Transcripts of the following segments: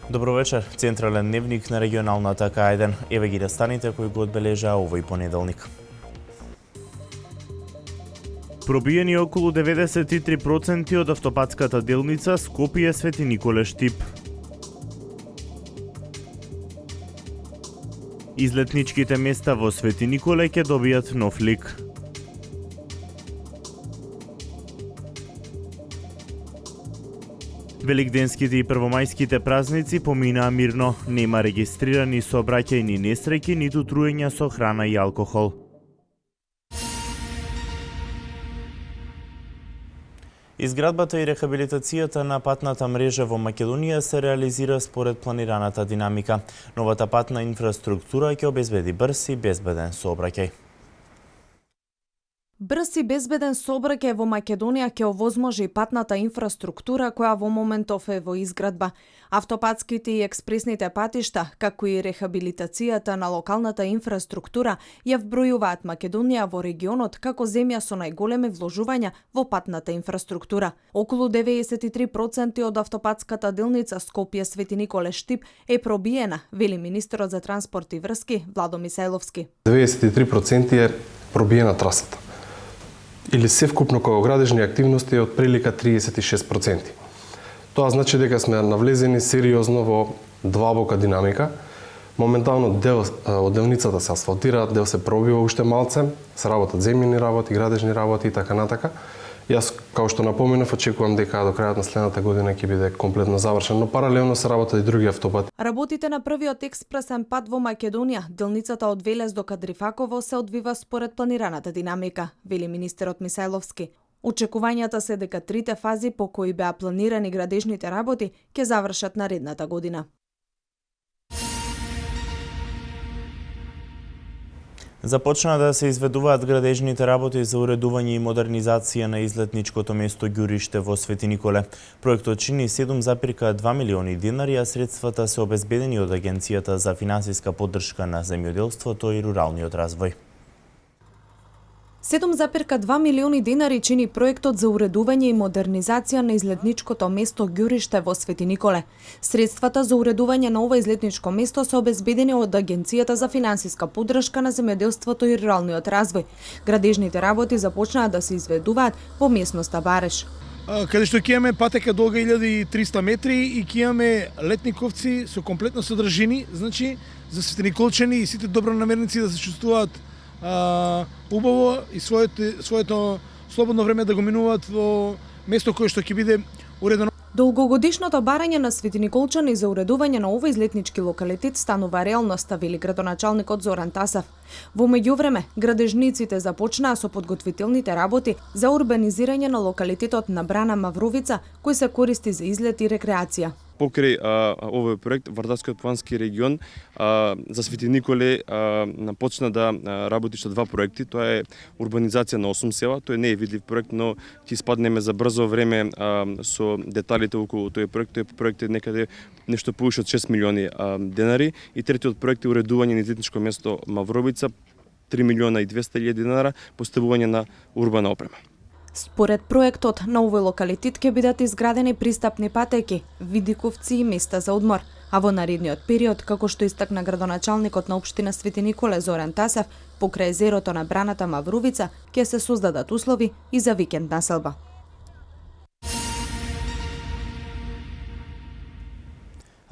Добро вечер. Централен дневник на регионалната К1. Еве ги растаните кои го одбележаа овој понеделник. Пробиени околу 93% од автопатската делница Скопје Свети Николе Штип. Излетничките места во Свети Николе ќе добијат нов лик. Великденските и првомајските празници поминаа мирно. Нема регистрирани сообраќајни несреќи, ниту труења со храна и алкохол. Изградбата и рехабилитацијата на патната мрежа во Македонија се реализира според планираната динамика. Новата патна инфраструктура ќе обезбеди брз и безбеден сообраќај. Брз и безбеден сообраќај во Македонија ќе овозможи патната инфраструктура која во моментов е во изградба. Автопатските и експресните патишта, како и рехабилитацијата на локалната инфраструктура ја вбројуваат Македонија во регионот како земја со најголеми вложувања во патната инфраструктура. Околу 93% од автопатската делница Скопје Свети Николе Штип е пробиена, вели министерот за транспорт и врски Владо Мисајловски. 93% е пробиена трасата. Или севкупно како градежни активности од прилика 36%. Тоа значи дека сме навлезени сериозно во длабока динамика. Моментално дел од делницата се асфалтира, дел се пробива уште малце, се работат земјени работи, градежни работи и така натака. Јас, како што напоменав, очекувам дека до крајот на следната година ќе биде комплетно завршен, но паралелно се работат и други автопати. Работите на првиот експресен пат во Македонија, делницата од Велес до Кадрифаково, се одвива според планираната динамика, вели министерот Мисајловски. Очекувањата се дека трите фази по кои беа планирани градежните работи ќе завршат наредната година. Започна да се изведуваат градежните работи за уредување и модернизација на излетничкото место Ѓуриште во Свети Николе. Проектот чини 7,2 милиони динари, а средствата се обезбедени од Агенцијата за финансиска поддршка на земјоделството и руралниот развој. 7,2 милиони динари чини проектот за уредување и модернизација на излетничкото место Ѓуриште во Свети Николе. Средствата за уредување на ова излетничко место се обезбедени од Агенцијата за финансиска поддршка на земјоделството и руралниот развој. Градежните работи започнаа да се изведуваат во местноста Бареш. Каде што ќе имаме патека долга 1300 метри и ќе имаме летниковци со комплетно содржини, значи за светиниколчани и сите добронамерници да се чувствуваат убаво и своето слободно време да го минуваат во место кое што ќе биде уредено. Долгогодишното барање на светиниколчани за уредување на овој излетнички локалитет станува реалноста, вели градоначалникот Зоран Тасев. Во меѓувреме, градежниците започнаа со подготвителните работи за урбанизирање на локалитетот на Брана Мавровица, кој се користи за излет и рекреација. Покрај овој проект, Вардарскиот плански регион за Свети Николе почна да работи со два проекти. Тоа е урбанизација на 8 села. Тој не е видлив проект, но ќе испаднеме за брзо време со деталите околу тој проект. Тој проект е некаде нешто повише од 6 милиони денари. И третиот проект е уредување на излетничко место Мавровица, 3 милиона и 200 илјади денара, поставување на урбана опрема. Според проектот, на овој локалитет ќе бидат изградени пристапни патеки, видиковци и места за одмор, а во наредниот период, како што истакна градоначалникот на општина Свети Николе Зоран Тасев, покрај езерото на Браната Мавровица, ќе се создадат услови и за викенд населба.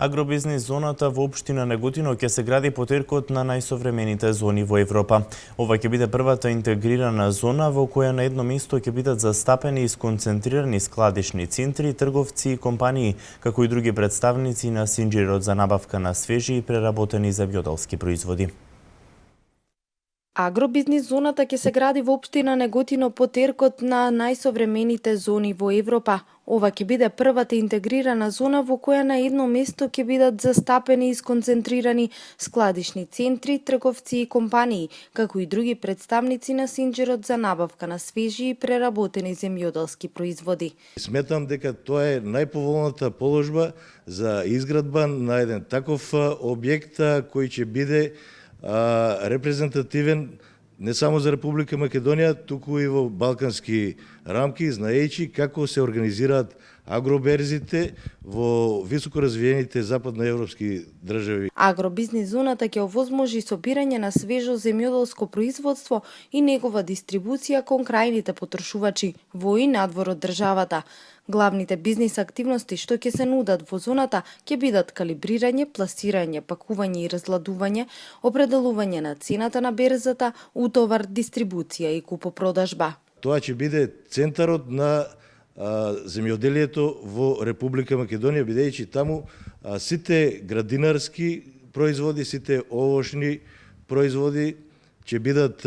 Агробизнис зоната во општина Неготино ќе се гради потеркот на најсовремените зони во Европа. Ова ќе биде првата интегрирана зона во која на едно место ќе бидат застапени и сконцентрирани складишни центри, трговци и компании, како и други представници на синџирот за набавка на свежи и преработени земјоделски производи. Агробизнис зоната ќе се гради во општина Неготино по теркот на најсовремените зони во Европа. Ова ќе биде првата интегрирана зона во која на едно место ќе бидат застапени и сконцентрирани складишни центри, трговци и компании, како и други представници на синџирот за набавка на свежи и преработени земјоделски производи. Сметам дека тоа е најповолната положба за изградба на еден таков објект кој ќе биде репрезентативен не само за Република Македонија, туку и во балкански рамки, знаејќи како се организираат агроберзите во високоразвиените западноевропски држави. Агробизнис зоната ќе овозможи собирање на свежо земјоделско производство и негова дистрибуција кон крајните потрошувачи во и надвор од државата. Главните бизнис активности што ќе се нудат во зоната ќе бидат калибрирање, пласирање, пакување и разладување, определување на цената на берзата, утовар, дистрибуција и купопродажба. Тоа ќе биде центарот на земјоделието во Република Македонија, бидејќи таму сите градинарски производи, сите овошни производи ќе бидат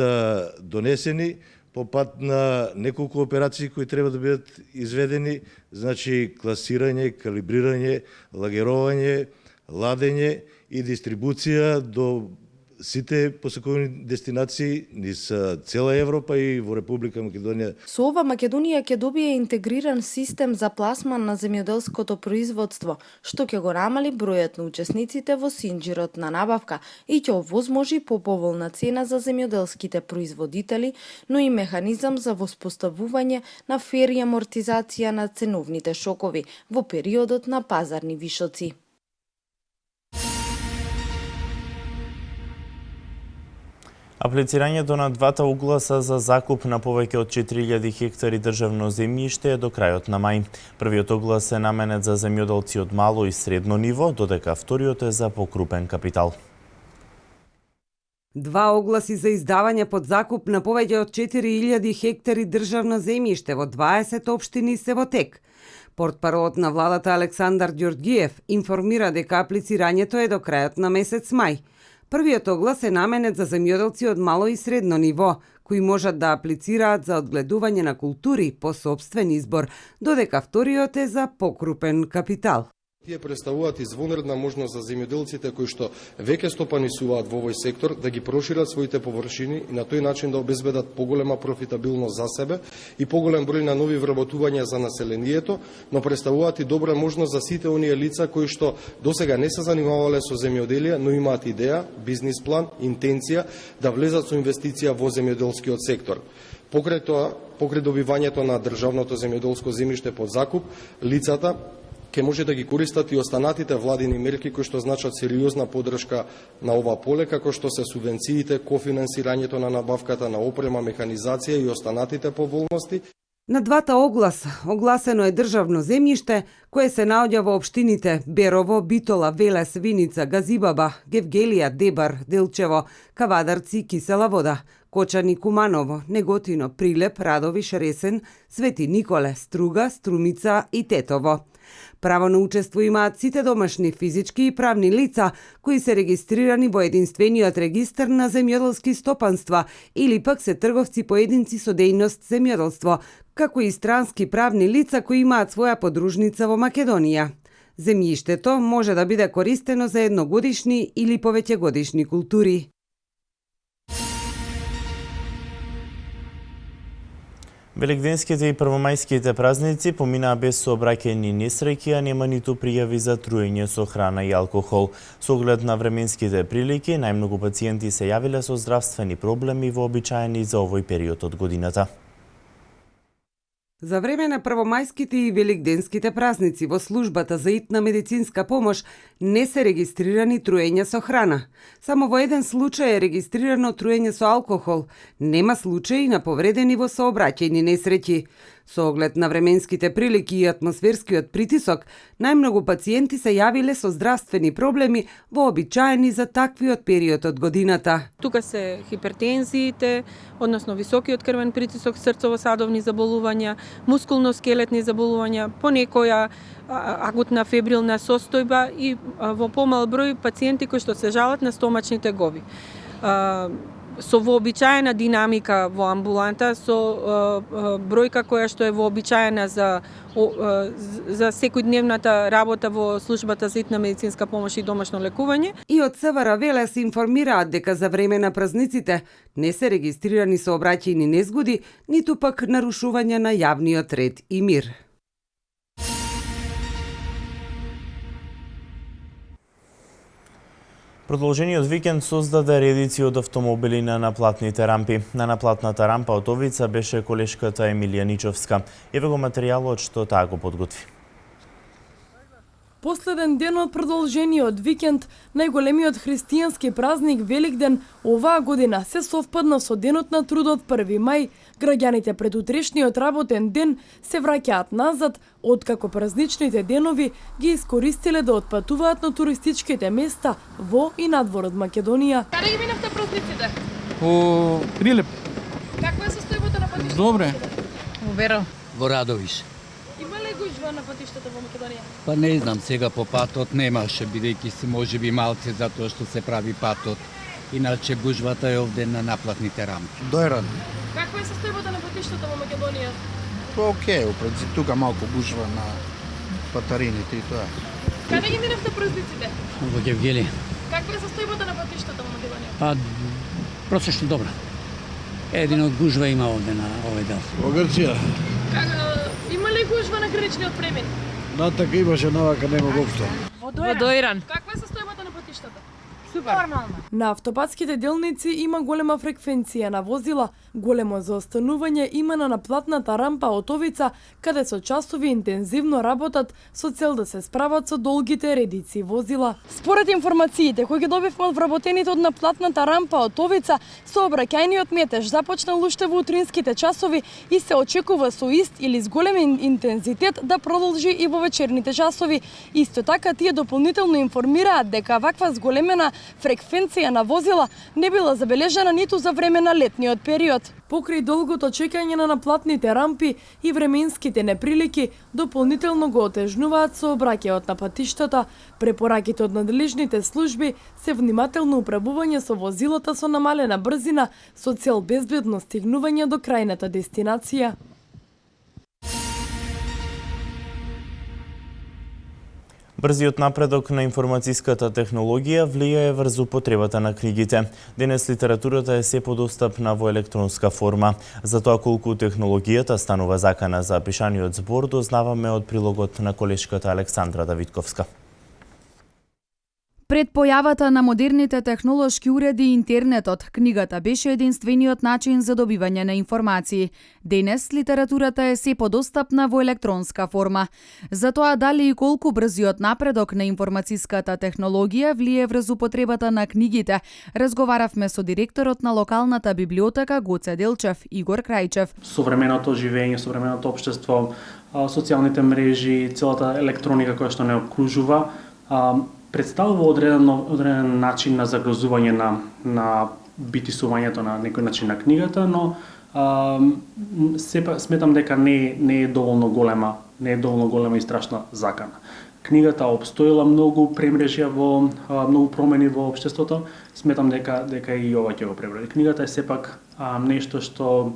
донесени по пат на неколку операции кои треба да бидат изведени, значи класирање, калибрирање, лагеровање, ладење и дистрибуција до сите посекувани дестинации низ цела Европа и во Република Македонија. Со ова Македонија ќе добие интегриран систем за пласман на земјоделското производство, што ќе го намали бројот на учесниците во синџирот на набавка и ќе овозможи поповолна цена за земјоделските производители, но и механизам за воспоставување на фер и амортизација на ценовните шокови во периодот на пазарни вишоци. Аплицирањето на двата огласа за закуп на повеќе од 4000 хектари државно земјиште е до крајот на мај. Првиот оглас е наменет за земјоделци од мало и средно ниво, додека вториот е за покрупен капитал. Два огласи за издавање под закуп на повеќе од 4000 хектари државно земјиште во 20 општини се во тек. Портпаролот на владата Александар Ѓорѓиев информира дека аплицирањето е до крајот на месец мај. Првиот оглас е наменет за земјоделци од мало и средно ниво, кои можат да аплицираат за одгледување на култури по сопствен избор, додека вториот е за покрупен капитал. Тие представуваат извонредна можност за земјоделците кои што веќе стопанисуваат во овој сектор да ги прошират своите површини и на тој начин да обезбедат поголема профитабилност за себе и поголем број на нови вработувања за населението, но представуваат и добра можност за сите оние лица кои што досега не се занимавале со земјоделие, но имаат идеја, бизнис план, интенција да влезат со инвестиција во земјоделскиот сектор. Покрај тоа, покрај добивањето на државното земјоделско земјиште под закуп, лицата ќе може да ги користат и останатите владини мерки кои што значат сериозна поддршка на ова поле, како што се субвенциите, кофинансирањето на набавката на опрема, механизација и останатите поволности. На двата огласа огласено е државно земјиште кое се наоѓа во општините Берово, Битола, Велес, Виница, Газибаба, Гевгелија, Дебар, Делчево, Кавадарци, Кисела Вода, Кочани, Куманово, Неготино, Прилеп, Радовиш, Ресен, Свети Николе, Струга, Струмица и Тетово. Право на учество имаат сите домашни физички и правни лица кои се регистрирани во единствениот регистар на земјоделски стопанства или пак се трговци поединци со дејност земјоделство, како и странски правни лица кои имаат своја подружница во Македонија. Земјиштето може да биде користено за едногодишни или повеќегодишни култури. Великденските и првомајските празници поминаа без сообраќајни несреќи, а нема ниту пријави за труење со храна и алкохол. Со оглед на временските прилики, најмногу пациенти се јавиле со здравствени проблеми вообичаени за овој период од годината. За време на првомајските и великденските празници во службата за итна медицинска помош не се регистрирани труења со храна. Само во еден случај е регистрирано труење со алкохол. Нема случаи на повредени во сообраќајни несреќи. Со оглед на временските прилики и атмосферскиот притисок, најмногу пациенти се јавиле со здравствени проблеми вообичаени за таквиот период од годината. Тука се хипертензиите, односно високиот крвен притисок, срцово-садовни заболувања, мускулно-скелетни заболувања, понекоја акутна фебрилна состојба и во помал број пациенти кои што се жалат на стомачни тегови. Со вообичаена динамика во амбуланта, со бројка која што е вообичаена за секојдневната работа во службата за итна медицинска помош и домашно лекување. И од СВР Велес информираат дека за време на празниците не се регистрирани сообраќајни незгоди, ниту пак нарушување на јавниот ред и мир. Продолжениот викенд создаде редици од автомобили на наплатните рампи. На наплатната рампа од Овица беше колешката Емилија Ничовска. Еве го материјалот што таа го подготви. Последен ден од продолжениот викенд, најголемиот христијански празник Великден, оваа година се совпадна со денот на трудот 1 мај. Граѓаните пред утрешниот работен ден се враќаат назад, откако празничните денови ги искористиле да отпатуваат на туристичките места во и надвор од Македонија. Каде ги минавте празниците? По Прилеп. Каква е состојбата на патиштата? Добре. Во Беро. Во Радовиш. Има ли гужва на патиштата во Македонија? Па не знам, сега по патот немаше, бидејќи се можеби малце затоа што се прави патот. Иначе гужвата е овде на наплатните рамки. Дојран. Каква е состојбата на патиштата во Македонија? Па окей, у принцип тука малку гужва на патарините и тоа. Каде ги минавте празниците? Во Гевгели. Каква е состојбата на патиштата во Македонија? Па просечно добра. Едино гужва има овде на овој дел. Во Грција. Има ли гужва на граничниот премин? Да, така имаше, навака нема воопшто. Во Дојран. Каква е состојбата на патиштата? Супер. Нормално. На автопатските делници има голема фреквенција на возила, големо заостанување има на наплатната рампа од Овица, каде со часови интензивно работат со цел да се справат со долгите редици возила. Според информациите кои ги добивме од вработените од наплатната рампа од Овица, сообраќајниот метеж започнал уште во утринските часови и се очекува со ист или с голем интензитет да продолжи и во вечерните часови. Исто така тие дополнително информираат дека ваква зголемена фреквенција на возила не била забележана ниту за време на летниот период. Покрај долгото чекање на наплатните рампи и временските неприлики, дополнително го отежнуваат сообраќајот на патиштата. Препораките од надлежните служби се внимателно управување со возилата со намалена брзина со цел безбедно стигнување до крајната дестинација. Брзиот напредок на информатиската технологија влијае врз употребата на книгите. Денес литературата е се подостапна во електронска форма. Затоа колку технологијата станува закана за пишаниот збор, дознаваме од прилогот на колешката Александра Давидковска. Пред појавата на модерните технолошки уреди и интернетот, книгата беше единствениот начин за добивање на информации. Денес литературата е се подостапна во електронска форма. Затоа дали и колку брзиот напредок на информатиската технологија влие врз употребата на книгите, разговаравме со директорот на локалната библиотека Гоце Делчев, Игор Крајчев. Современото живење, современото општество, социјалните мрежи, целата електроника која што не обкружува, представува одреден начин на загрозување на битисувањето на некој начин на книгата, но сметам дека не е доволно голема и страшна закана. Книгата обстоила многу премрежја во многу промени во општеството, сметам дека и ова ќе го преброди. Книгата е сепак нешто што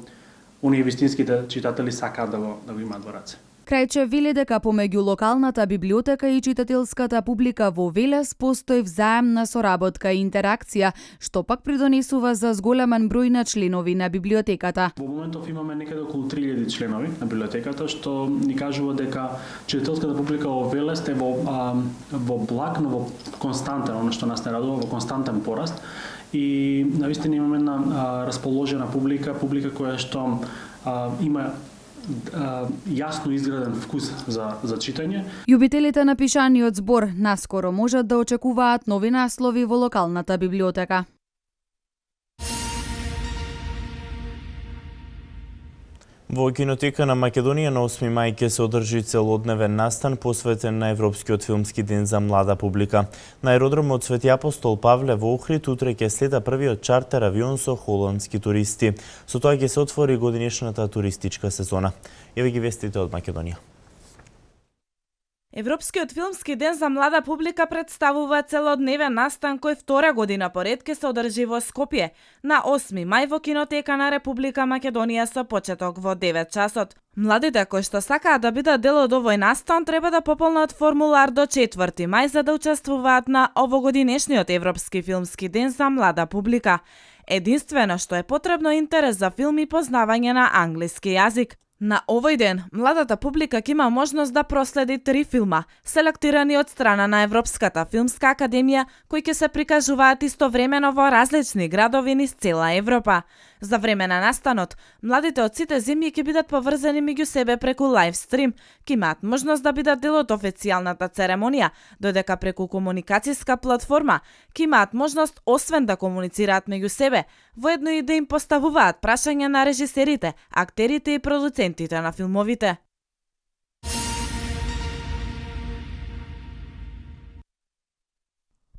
оние вистинските читатели сакаат да го имаат во раце. Крајчев вели дека помеѓу локалната библиотека и читателската публика во Велес постои взаемна соработка и интеракција, што пак придонесува за зголемен број на членови на библиотеката. Во моментов имаме некаде околу 3000 членови на библиотеката, што ни кажува дека читателската публика во Велес е во благ, но во константен, она што нас не радува, во константен пораст. И навистина имаме една расположена публика која што има јасно изграден вкус за читање. Љубителите на пишаниот збор наскоро можат да очекуваат нови наслови во локалната библиотека. Во кинотека на Македонија на 8 мај ќе се одржи целодневен настан посветен на Европскиот филмски ден за млада публика. На аеродромот Свети Апостол Павле во Охрид утре ќе следа првиот чартер авион со холандски туристи. Со тоа ќе се отвори годинешната туристичка сезона. Еве ги вестите од Македонија. Европскиот филмски ден за млада публика представува целодневен настан кој втора година поред ќе се одржи во Скопје на 8 мај во кинотека на Република Македонија со почеток во 9 часот. Младите кои што сакаат да бидат дел од овој настан треба да пополнат формулар до 4 мај за да учествуваат на овогодинешниот Европски филмски ден за млада публика. Единствено што е потребно интерес за филм и познавање на англиски јазик. На овој ден, младата публика ќе има можност да проследи 3 филма, селектирани од страна на Европската филмска академија, кои ќе се прикажуваат истовремено во различни градови низ цела Европа. За време на настанот, младите од сите земји ќе бидат поврзани меѓу себе преку лайвстрим, ќе имаат можност да бидат дел од официјалната церемонија, додека преку комуникацијска платформа ќе имаат можност освен да комуницираат меѓу себе, воедно и да им поставуваат прашања на режисерите, актерите и продуцентите на филмовите.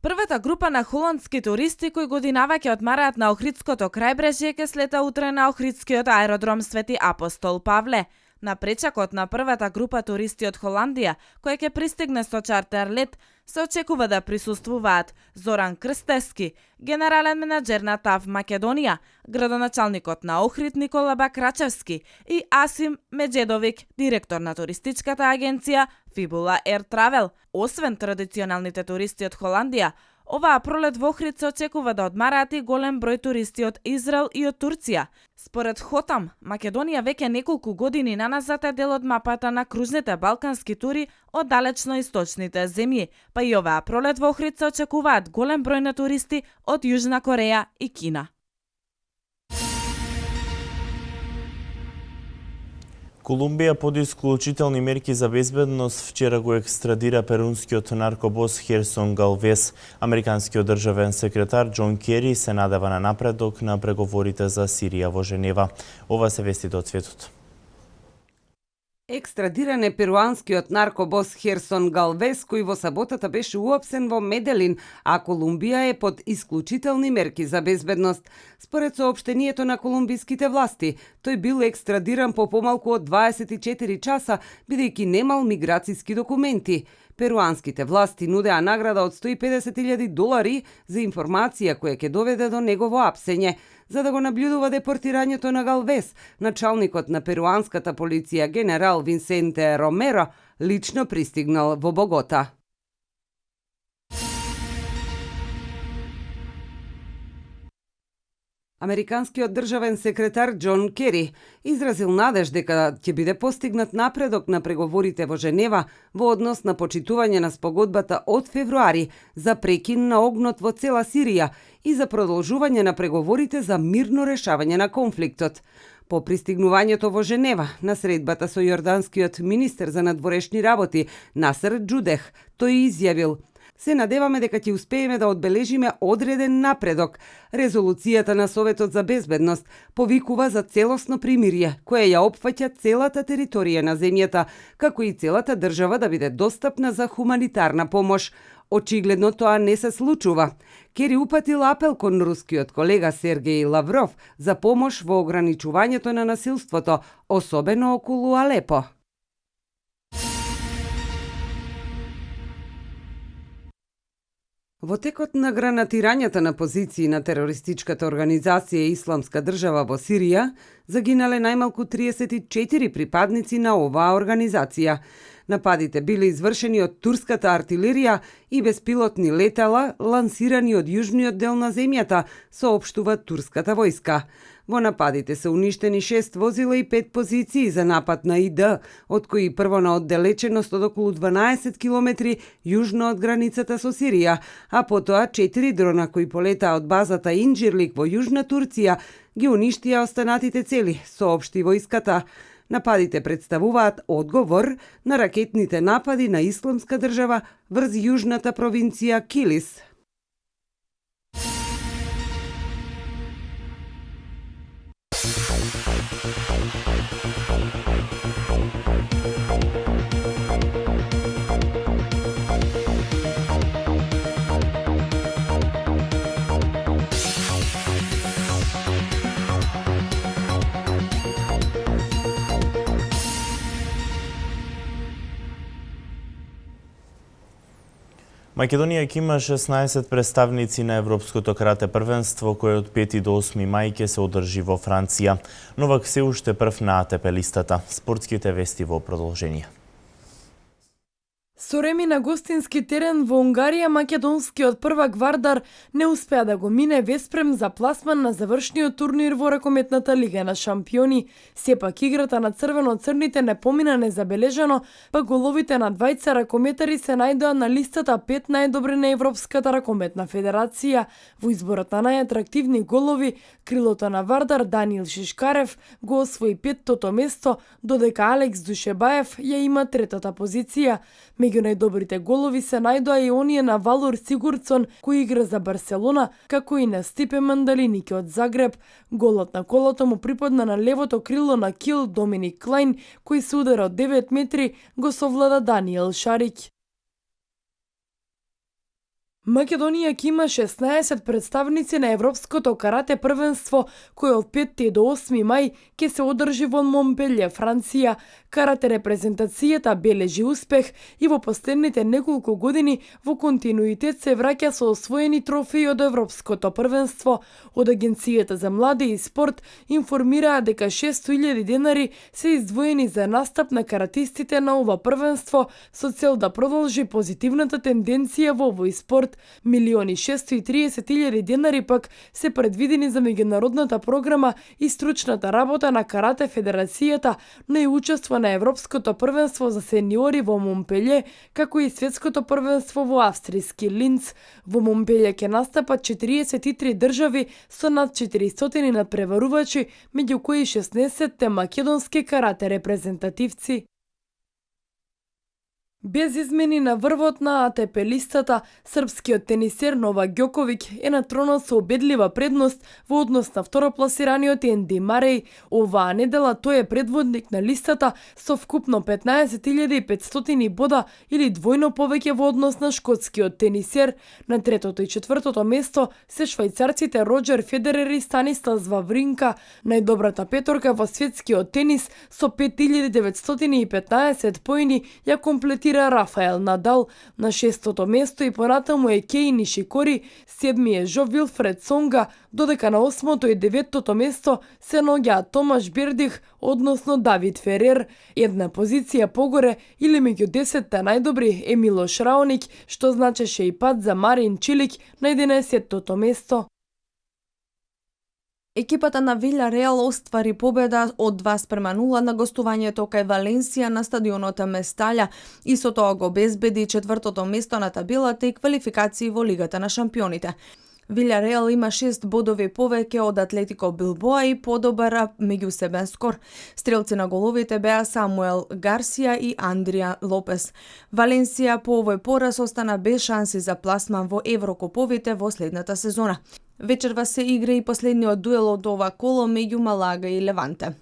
Првата група на холандски туристи кои годинава ќе одмараат на Охридското крајбрежје ќе слета утре на Охридскиот аеродром Свети Апостол Павле. На пречакот на првата група туристи од Холандија, која ќе пристигне со чартер лет, се очекува да присуствуваат Зоран Крстевски, генерален менаџер на ТАВ Македонија, градоначалникот на Охрид Никола Бакрачевски и Асим Меджедовик, директор на туристичката агенција Fibula Air Travel. Освен традиционалните туристи од Холандија, оваа пролет во Охрид се очекува да одмараат и голем број туристи од Израел и од Турција. Според Хотам, Македонија веќе неколку години наназад е дел од мапата на кружните балкански тури од далечно источните земји, па и оваа пролет во Охрид се очекуваат голем број на туристи од Јужна Кореја и Кина. Колумбија под исклучителни мерки за безбедност вчера го екстрадира перунскиот наркобос Херсон Галвес. Американскиот државен секретар Џон Кери се надева на напредок на преговорите за Сирија во Женева. Ова се вести од светот. Екстрадиран е перуанскиот наркобос Херсон Галвес, кој во саботата беше уапсен во Меделин, а Колумбија е под исклучителни мерки за безбедност. Според соопштението на колумбиските власти, тој бил екстрадиран по помалку од 24 часа, бидејќи немал миграцијски документи. Перуанските власти нудеа награда од $150,000 за информација која ќе доведе до негово апсење. За да го наблюдува депортирањето на Галвес, началникот на перуанската полиција генерал Винсенте Ромеро лично пристигнал во Богота. Американскиот државен секретар Џон Кери изразил надеж дека ќе биде постигнат напредок на преговорите во Женева во однос на почитување на спогодбата од февруари за прекин на огнот во цела Сирија и за продолжување на преговорите за мирно решавање на конфликтот. По пристигнувањето во Женева на средбата со јорданскиот министер за надворешни работи Насер Џудех, тој изјавил: "Се надеваме дека ќе успееме да одбележиме одреден напредок. Резолуцијата на Советот за безбедност повикува за целосно примирие, кое ја опфаќа целата територија на земјата, како и целата држава да биде достапна за хуманитарна помош. Очигледно тоа не се случува." Кери упатил апел кон рускиот колега Сергеј Лавров за помош во ограничувањето на насилството, особено околу Алепо. Во текот на гранатирањата на позиции на терористичката организација Исламска држава во Сирија, загинале најмалку 34 припадници на оваа организација. Нападите биле извршени од турската артилерија и беспилотни летала лансирани од јужниот дел на земјата, соопштува турската војска. Во нападите се уништени 6 возила и 5 позиции за напад на ИД, од кои прво на оддалеченост од околу 12 километри јужно од границата со Сирија, а потоа 4 дрона кои полетаа од базата Инџирлик во Јужна Турција ги уништија останатите цели, соопшти војската. Нападите представуваат одговор на ракетните напади на Исламска држава врз јужната провинција Килис. Македонија ќе има 16 представници на Европското карате првенство, кое од 5 до 8 мај ќе се одржи во Франција. Новак се уште прв на АТП листата. Спортските вести во продолжение. Со реми на гостински терен во Унгарија, македонскиот првак Вардар не успеа да го мине веспрем за пласман на завршниот турнир во ракометната лига на шампиони. Сепак играта на црвено-црните не помина незабележано, па головите на двајца ракометари се најдоа на листата 5 најдобри на Европската ракометна федерација. Во изборот на најатрактивни голови, крилото на Вардар Даниил Шишкарев го освои 5-тото место, додека Алекс Душебаев ја има 3-та позиција. Меѓу најдобрите голови се најдоа и оние на Валор Сигурдсон, кој игра за Барселона, како и на Стипе Мандалиники од Загреб. Голот на колото му припадна на левото крило на Кил Доминик Клајн, кој се удара од 9 метри, го совлада Даниел Шарик. Македонија ќе има 16 представници на Европското карате првенство, кој од 5 до 8 мај ќе се одржи во Монпелје, Франција. Карате репрезентацијата бележи успех и во последните неколку години во континуитет се враќа со освоени трофеи од Европското првенство. Од Агенцијата за млади и спорт информираа дека 600.000 денари се издвоени за настап на каратистите на ова првенство со цел да продолжи позитивната тенденција во овој спорт. 1.630.000 денари пак се предвидени за меѓународната програма и стручната работа на Карате Федерацијата на и учество на Европското првенство за сениори во Монпелје, како и Светското првенство во австријски Линц. Во Монпелје ќе настапат 43 држави со над 400 надпреварувачи, меѓу кои 16 македонски карате репрезентативци. Без измени на врвот на АТП листата, српскиот тенисер Новак Ѓоковиќ е натронат со убедлива предност во однос на второпласираниот Енди Мареј. Оваа недела тој е предводник на листата со вкупно 15.500 бода или двојно повеќе во однос на шкотскиот тенисер. На третото и четвртото место се швајцарците Роџер Федерер и Станислав Вавринка. Најдобрата петорка во светскиот тенис со 5.915 поени ја комплетира Рафаел Надал. На 6-тото место и понатаму е Кеј Нишикори, 7-ми е Жо Вилфред Сонга, додека на 8-то и 9-тото место се наоѓаат Томаш Бердих, односно Давид Ферер. Една позиција погоре или меѓу 10-те најдобри е Милош Раоник, што значеше и пат за Марин Чилик на 11-тото место. Екипата на Вилјареал оствари победа од 2:0 на гостувањето кај Валенсија на стадионот Месталја и со тоа го обезбеди 4-тото место на табелата и квалификации во Лигата на шампионите. Вилјареал има 6 бодови повеќе од Атлетико Билбоа и подобар меѓусебен скор. Стрелци на головите беа Самуел Гарсија и Андрија Лопес. Валенсија по овој пораз остана без шанси за пласман во Еврокуповите во следната сезона. Вечерва се игра и последниот дуел од ова коло меѓу Малага и Леванте.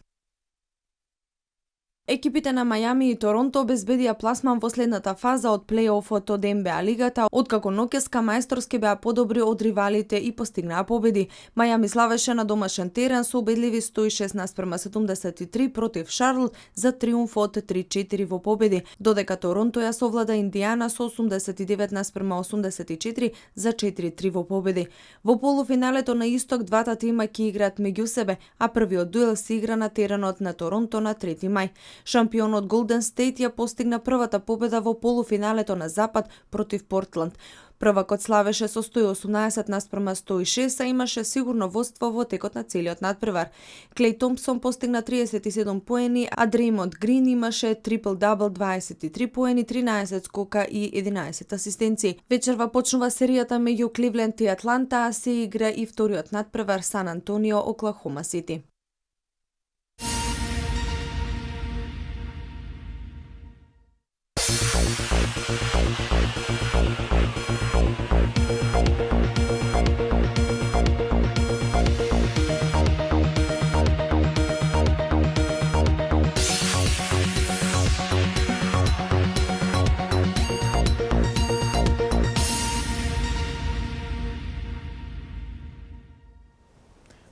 Екипите на Мајами и Торонто обезбедија пласман во следната фаза од плејофот од НБА лигата, откако ноќеска мајсторски беа подобри од ривалите и постигнаа победи. Мајами славеше на домашен терен со убедливи 116:73 против Шарл за триумф од 3-4 во победи, додека Торонто ја совлада Индијана со 89:84 за 4-3 во победи. Во полуфиналето на исток двата тима ќе играат меѓу себе, а првиот дуел се игра на теренот на Торонто на 3 мај. Шампионот Голден Стейт ја постигна првата победа во полуфиналето на Запад против Портланд. Првакот славеше со 118:106, а имаше сигурно водство во текот на целиот надпревар. Клеј Томпсон постигна 37 поени, а Дреймонд Грин имаше трипл-дабл, 23 поени, 13 скока и 11 асистенции. Вечерва почнува серијата меѓу Кливленд и Атланта, а се игра и вториот надпревар Сан Антонио Оклахома Сити.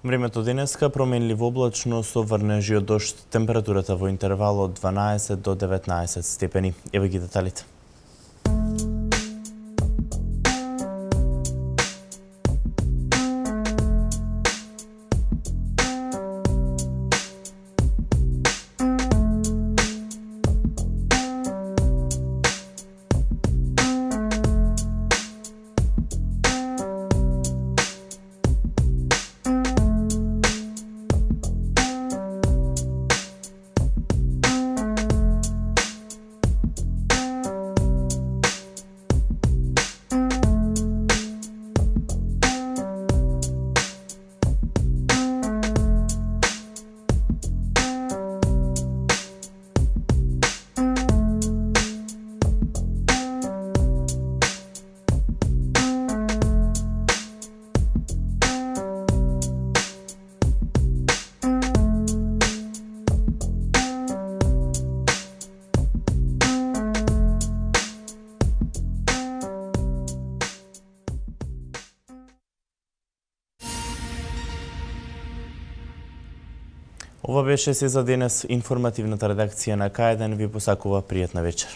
Времето денеска променливо облачно со врнежи од дожд, температурата во интервал од 12 до 19 степени. Еве ги деталите. беше се за денес. Информативната редакција на К1 ви посакува пријатна вечер.